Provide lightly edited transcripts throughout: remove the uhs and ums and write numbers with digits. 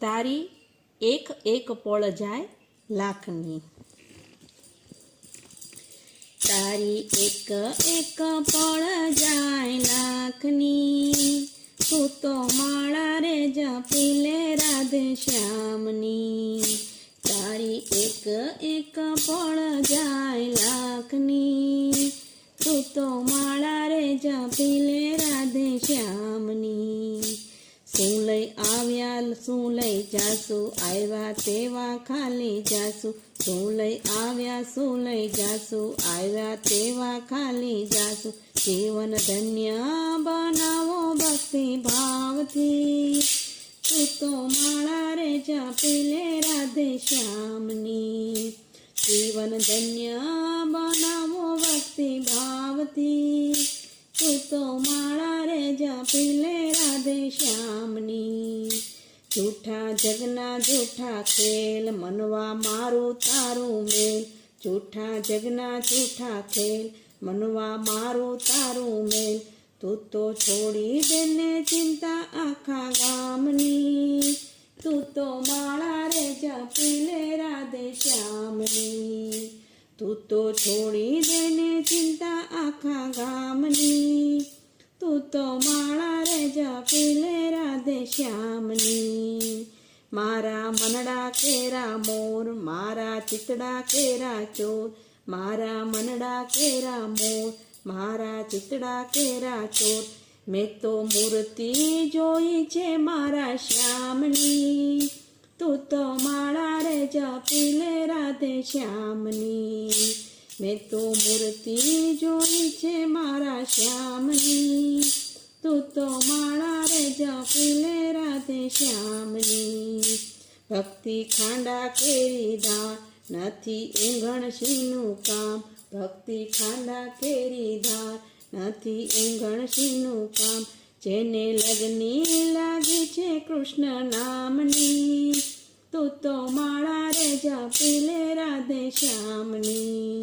તારી એક એક પળ જાય લાખની। તારી એક એક પળ જાય લાખની, તું તો માળા રે જપી લે રાધે શ્યામની। તારી એક એક પળ જાય લાખની, તું તો માળા રે જપી લે રાધે શ્યામની। શું લઈ આવ્યા શું લઈ જાશું, આવ્યા તેવા ખાલી જાશું। શું લઈ આવ્યા શું લઈ જાશું, આવ્યા તેવા ખાલી જાશું। જીવન ધન્ય બનાવો ભક્તિ ભાવથી, તું તો માળા રે જપી લે રાધે શ્યામની। જીવન ધન્ય બનાવો ભક્તિ ભાવથી, તું તો માળા રે જપી લે રાધે શ્યામની। જૂઠા જગના જૂઠા ખેલ, મનવા મારું તારું મેલ। જૂઠા જગના જૂઠા ખેલ, મનવા મારું તારું મેલ। તું તો છોડી દેને ચિંતા આખા ગામની, તું તો માળા રે જપી લે રાધે શ્યામની। તું તો છોડી દેને ચિંતા આખા ગામની, તું તો માળા રે જપી લે રાધે શ્યામની। મારા મનડા કેરા મોર, મારા ચિતડા કેરા ચોર। મારા મનડા કેરા મોર, મારા ચિતડા કેરા ચોર। મેં તો મૂર્તિ જોઈ છે મારા શ્યામની, તું તો માળા રે જપી લે રાધે શ્યામની। મેં તો મૂર્તિ જોઈ છે મારા શ્યામની, તું તો માળા રે જપી લે રાધે શ્યામની। ભક્તિ ખાંડા કેરી ધાર, નથી ઊંઘણ શીનું કામ। ભક્તિ ખાંડા કેરી ધાર, નથી ઊંઘણ શીનું કામ। જેને લગની લાગી છે કૃષ્ણ નામની, તું તો માળા રે જપી લે રાધે શ્યામની।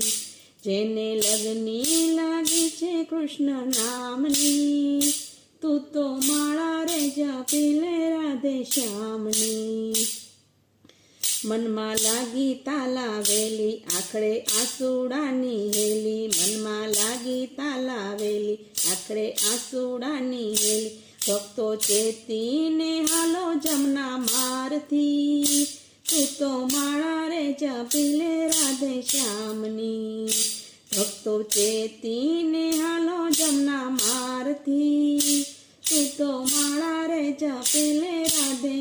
જેને લગની લાગી છે કૃષ્ણ નામની, તું તો માળા રે જપી લે રાધે શ્યામની। મનમાં લાગી તાલાવેલી, આખડે આસુડાની હેલી। મનમાં લાગી તાલાવેલી, આખડે આસુડાની હેલી। ભક્તો ચેતીને હાલો જમના મારથી, તું તો માળા રે જપી લે રાધે શ્યામની। ભક્તો ચેતીને હાલો જમના મારથી, તું તો માળા રે જપી લે રાધે